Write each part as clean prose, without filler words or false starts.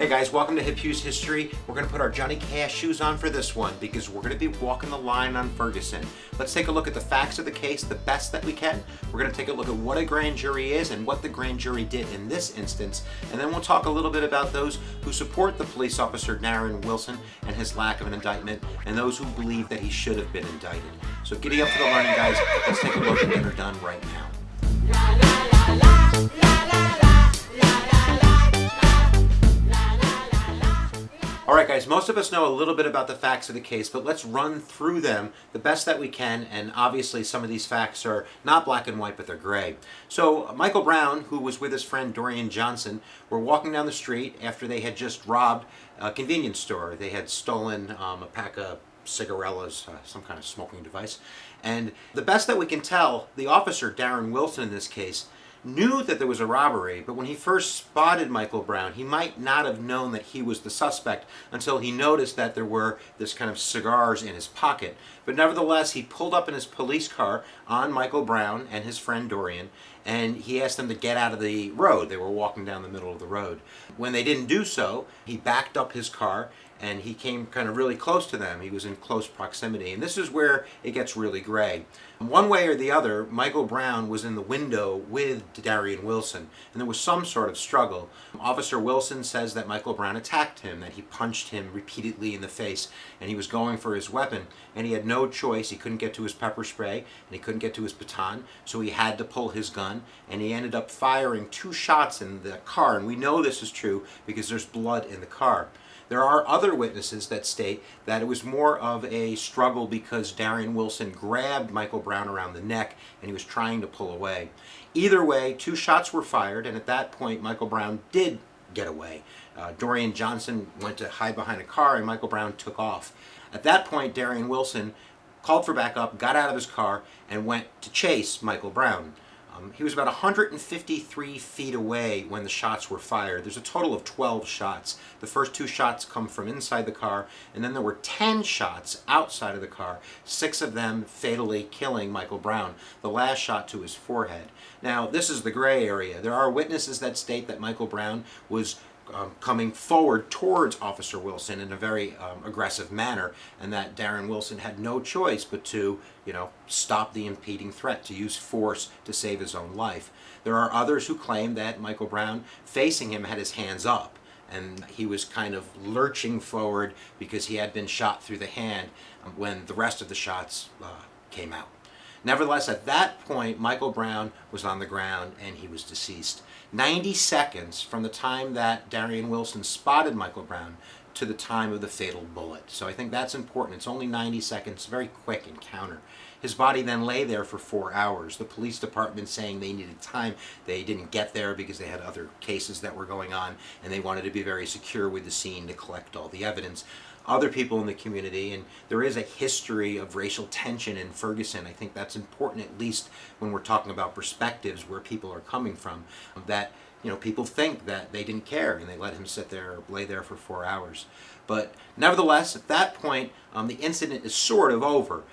Hey guys, welcome to Hip Hughes History. We're going to put our Johnny Cash shoes on for this one because we're going to be walking the line on Ferguson. Let's take a look at the facts of the case the best that we can. We're going to take a look at what a grand jury is and what the grand jury did in this instance. And then we'll talk a little bit about those who support the police officer Darren Wilson and his lack of an indictment, and those who believe that he should have been indicted. So giddy up for the learning, guys. Let's take a look and get her done right now. Alright guys, most of us know a little bit about the facts of the case, but let's run through them the best that we can, and obviously some of these facts are not black and white, but they're gray. So Michael Brown, who was with his friend Dorian Johnson, were walking down the street after they had just robbed a convenience store. They had stolen a pack of cigarellas, some kind of smoking device, and the best that we can tell, the officer, Darren Wilson in this case, knew that there was a robbery, but when he first spotted Michael Brown, he might not have known that he was the suspect until he noticed that there were this kind of cigars in his pocket. But nevertheless, he pulled up in his police car on Michael Brown and his friend Dorian, and he asked them to get out of the road. They were walking down the middle of the road. When they didn't do so, he backed up his car and he came kind of really close to them. He was in close proximity, and this is where it gets really gray. One way or the other, Michael Brown was in the window with Darren Wilson, and there was some sort of struggle. Officer Wilson says that Michael Brown attacked him, that he punched him repeatedly in the face, and he was going for his weapon, and he had no choice. He couldn't get to his pepper spray, and he couldn't get to his baton, so he had to pull his gun, and he ended up firing 2 shots in the car, and we know this is true because there's blood in the car. There are other witnesses that state that it was more of a struggle because Darren Wilson grabbed Michael Brown around the neck and he was trying to pull away. Either way, 2 shots were fired, and at that point Michael Brown did get away. Dorian Johnson went to hide behind a car and Michael Brown took off. At that point, Darren Wilson called for backup, got out of his car, and went to chase Michael Brown. He was about 153 feet away when the shots were fired. There's a total of 12 shots. The first 2 shots come from inside the car, and then there were 10 shots outside of the car, 6 of them fatally killing Michael Brown, the last shot to his forehead. Now, this is the gray area. There are witnesses that state that Michael Brown was coming forward towards Officer Wilson in a very aggressive manner, and that Darren Wilson had no choice but to, stop the impeding threat, to use force to save his own life. There are others who claim that Michael Brown, facing him, had his hands up, and he was kind of lurching forward because he had been shot through the hand when the rest of the shots came out. Nevertheless, at that point, Michael Brown was on the ground and he was deceased. 90 seconds from the time that Darren Wilson spotted Michael Brown to the time of the fatal bullet. So I think that's important. It's only 90 seconds, very quick encounter. His body then lay there for 4 hours. The police department saying they needed time. They didn't get there because they had other cases that were going on, and they wanted to be very secure with the scene to collect all the evidence. Other people in the community, and there is a history of racial tension in Ferguson. I think that's important, at least when we're talking about perspectives where people are coming from, that people think that they didn't care and they let him lay there for 4 hours. But nevertheless, at that point, the incident is sort of over.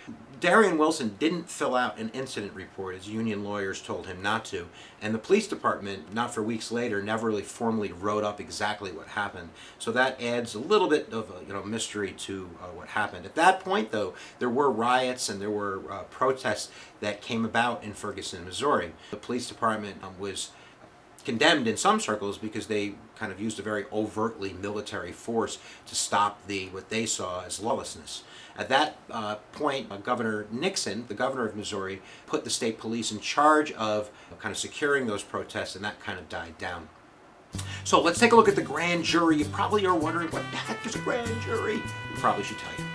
Darren Wilson didn't fill out an incident report, as union lawyers told him not to, and the police department, not for weeks later, never really formally wrote up exactly what happened. So that adds a little bit of mystery to what happened. At that point, though, there were riots and there were protests that came about in Ferguson, Missouri. The police department was condemned in some circles because they kind of used a very overtly military force to stop what they saw as lawlessness. At that point, Governor Nixon, the governor of Missouri, put the state police in charge of kind of securing those protests, and that kind of died down. So let's take a look at the grand jury. You probably are wondering, what the heck is a grand jury? We probably should tell you.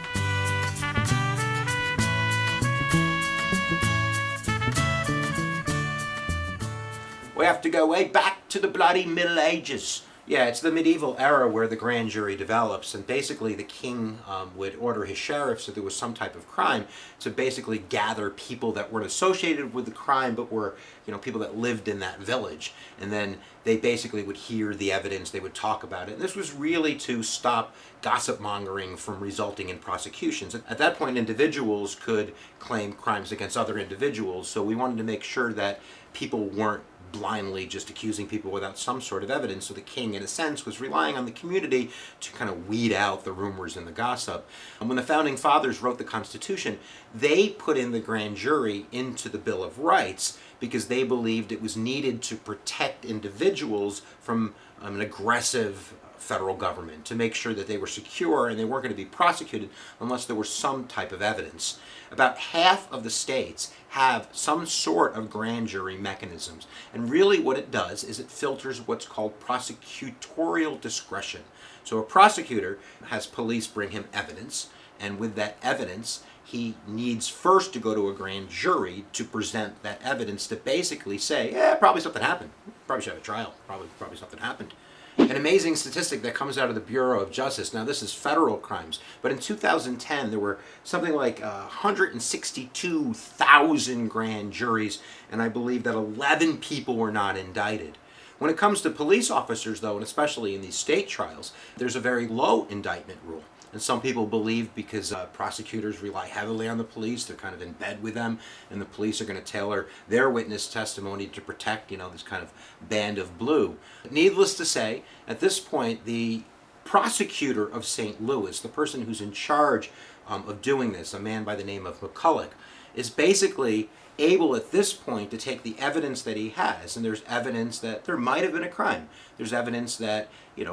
We have to go way back to the bloody Middle Ages. Yeah, it's the medieval era where the grand jury develops, and basically the king would order his sheriffs if there was some type of crime to basically gather people that weren't associated with the crime but were, people that lived in that village. And then they basically would hear the evidence, they would talk about it. And this was really to stop gossip mongering from resulting in prosecutions. At that point, individuals could claim crimes against other individuals, so we wanted to make sure that people weren't blindly just accusing people without some sort of evidence. So the king, in a sense, was relying on the community to kind of weed out the rumors and the gossip. And when the founding fathers wrote the Constitution, they put in the grand jury into the Bill of Rights because they believed it was needed to protect individuals from an aggressive federal government, to make sure that they were secure and they weren't going to be prosecuted unless there was some type of evidence. About half of the states have some sort of grand jury mechanisms, and really what it does is it filters what's called prosecutorial discretion. So a prosecutor has police bring him evidence, and with that evidence he needs first to go to a grand jury to present that evidence to basically say, yeah, probably something happened. Probably should have a trial. Probably something happened. An amazing statistic that comes out of the Bureau of Justice. Now, this is federal crimes, but in 2010 there were something like 162,000 grand juries, and I believe that 11 people were not indicted. When it comes to police officers, though, and especially in these state trials, there's a very low indictment rule. And some people believe because prosecutors rely heavily on the police, they're kind of in bed with them, and the police are going to tailor their witness testimony to protect, this kind of band of blue. Needless to say, at this point, the prosecutor of St. Louis, the person who's in charge of doing this, a man by the name of McCulloch, is basically able at this point to take the evidence that he has, and there's evidence that there might have been a crime. There's evidence that,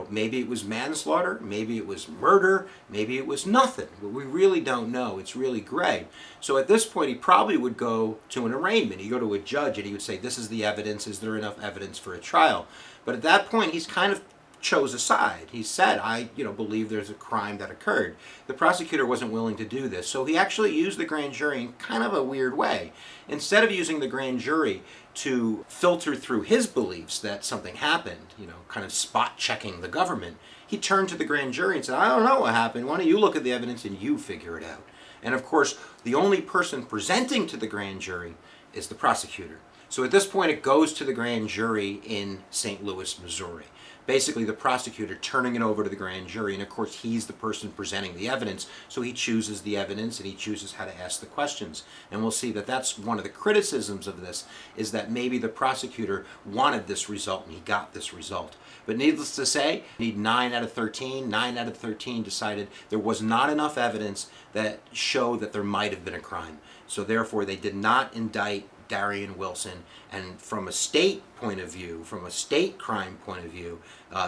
maybe it was manslaughter, maybe it was murder, maybe it was nothing. But we really don't know. It's really gray. So at this point, he probably would go to an arraignment. He'd go to a judge and he would say, this is the evidence. Is there enough evidence for a trial? But at that point, he's kind of chose a side. He said, I believe there's a crime that occurred. The prosecutor wasn't willing to do this, so he actually used the grand jury in kind of a weird way. Instead of using the grand jury to filter through his beliefs that something happened, kind of spot checking the government, he turned to the grand jury and said, I don't know what happened. Why don't you look at the evidence and you figure it out? And of course, the only person presenting to the grand jury is the prosecutor. So at this point, it goes to the grand jury in St. Louis, Missouri. Basically, the prosecutor turning it over to the grand jury, and of course, he's the person presenting the evidence, so he chooses the evidence and he chooses how to ask the questions. And we'll see that that's one of the criticisms of this, is that maybe the prosecutor wanted this result and he got this result. But needless to say, need 9 out of 13. 9 out of 13 decided there was not enough evidence that showed that there might have been a crime. So therefore, they did not indict Darian Wilson, and from a state point of view, from a state crime point of view,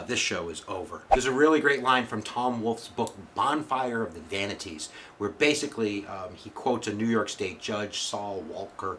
this show is over. There's a really great line from Tom Wolfe's book, Bonfire of the Vanities, where basically he quotes a New York State judge, Saul Walker,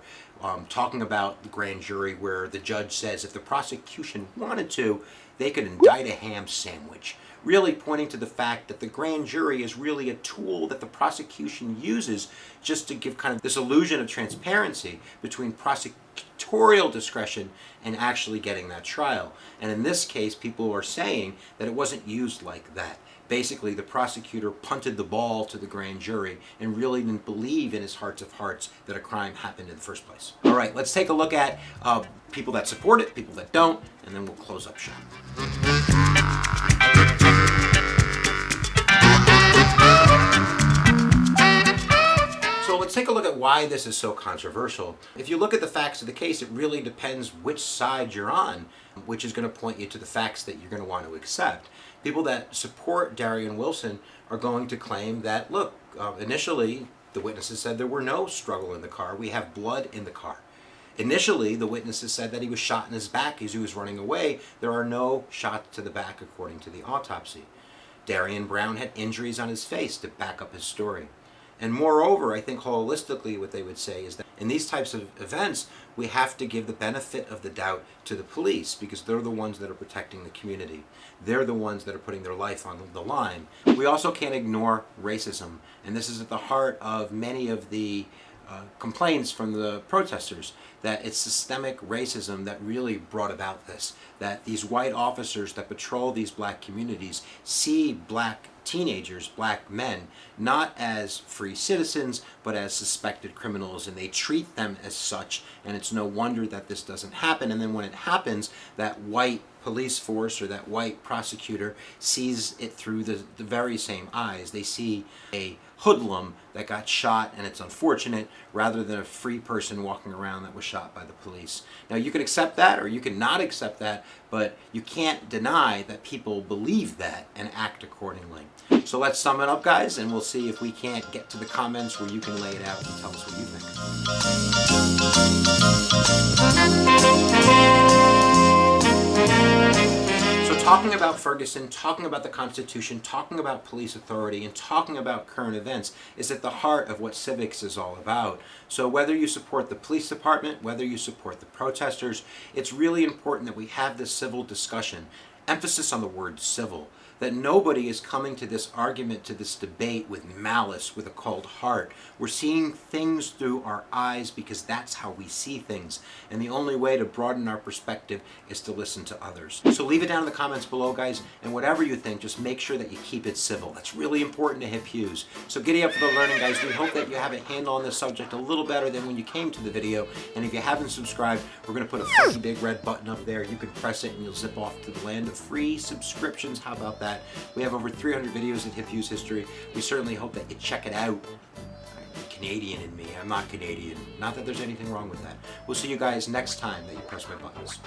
talking about the grand jury, where the judge says if the prosecution wanted to, they could indict a ham sandwich. Really pointing to the fact that the grand jury is really a tool that the prosecution uses just to give kind of this illusion of transparency between prosecutorial discretion and actually getting that trial. And in this case, people are saying that it wasn't used like that. Basically, the prosecutor punted the ball to the grand jury and really didn't believe in his hearts of hearts that a crime happened in the first place. All right, let's take a look at people that support it, people that don't, and then we'll close up shop. So let's take a look at why this is so controversial. If you look at the facts of the case, it really depends which side you're on, which is going to point you to the facts that you're going to want to accept. People that support Darian Wilson are going to claim that, look, initially the witnesses said there were no struggle in the car. We have blood in the car. Initially, the witnesses said that he was shot in his back as he was running away. There are no shots to the back according to the autopsy. Darian Brown had injuries on his face to back up his story. And moreover, I think holistically what they would say is that in these types of events, we have to give the benefit of the doubt to the police because they're the ones that are protecting the community. They're the ones that are putting their life on the line. We also can't ignore racism, and this is at the heart of many of the complaints from the protesters, that it's systemic racism that really brought about this, that these white officers that patrol these black communities see black teenagers, black men, not as free citizens, but as suspected criminals, and they treat them as such, and it's no wonder that this doesn't happen. And then when it happens, that white police force or that white prosecutor sees it through the very same eyes. They see a hoodlum that got shot, and it's unfortunate, rather than a free person walking around that was shot by the police. Now, you can accept that or you can not accept that, but you can't deny that people believe that and act accordingly. So let's sum it up, guys, and we'll see if we can't get to the comments where you can lay it out and tell us what you think. So talking about Ferguson, talking about the Constitution, talking about police authority, and talking about current events is at the heart of what civics is all about. So whether you support the police department, whether you support the protesters, it's really important that we have this civil discussion. Emphasis on the word civil. That nobody is coming to this argument, to this debate with malice, with a cold heart. We're seeing things through our eyes because that's how we see things. And the only way to broaden our perspective is to listen to others. So leave it down in the comments below, guys, and whatever you think, just make sure that you keep it civil. That's really important to hip Hughes. So giddy up for the learning, guys. We hope that you have a handle on this subject a little better than when you came to the video. And if you haven't subscribed, we're going to put a funky big red button up there. You can press it and you'll zip off to the land of free subscriptions. How about that? We have over 300 videos in Hip Hughes history. We certainly hope that you check it out. Canadian in me. I'm not Canadian. Not that there's anything wrong with that. We'll see you guys next time that you press my buttons.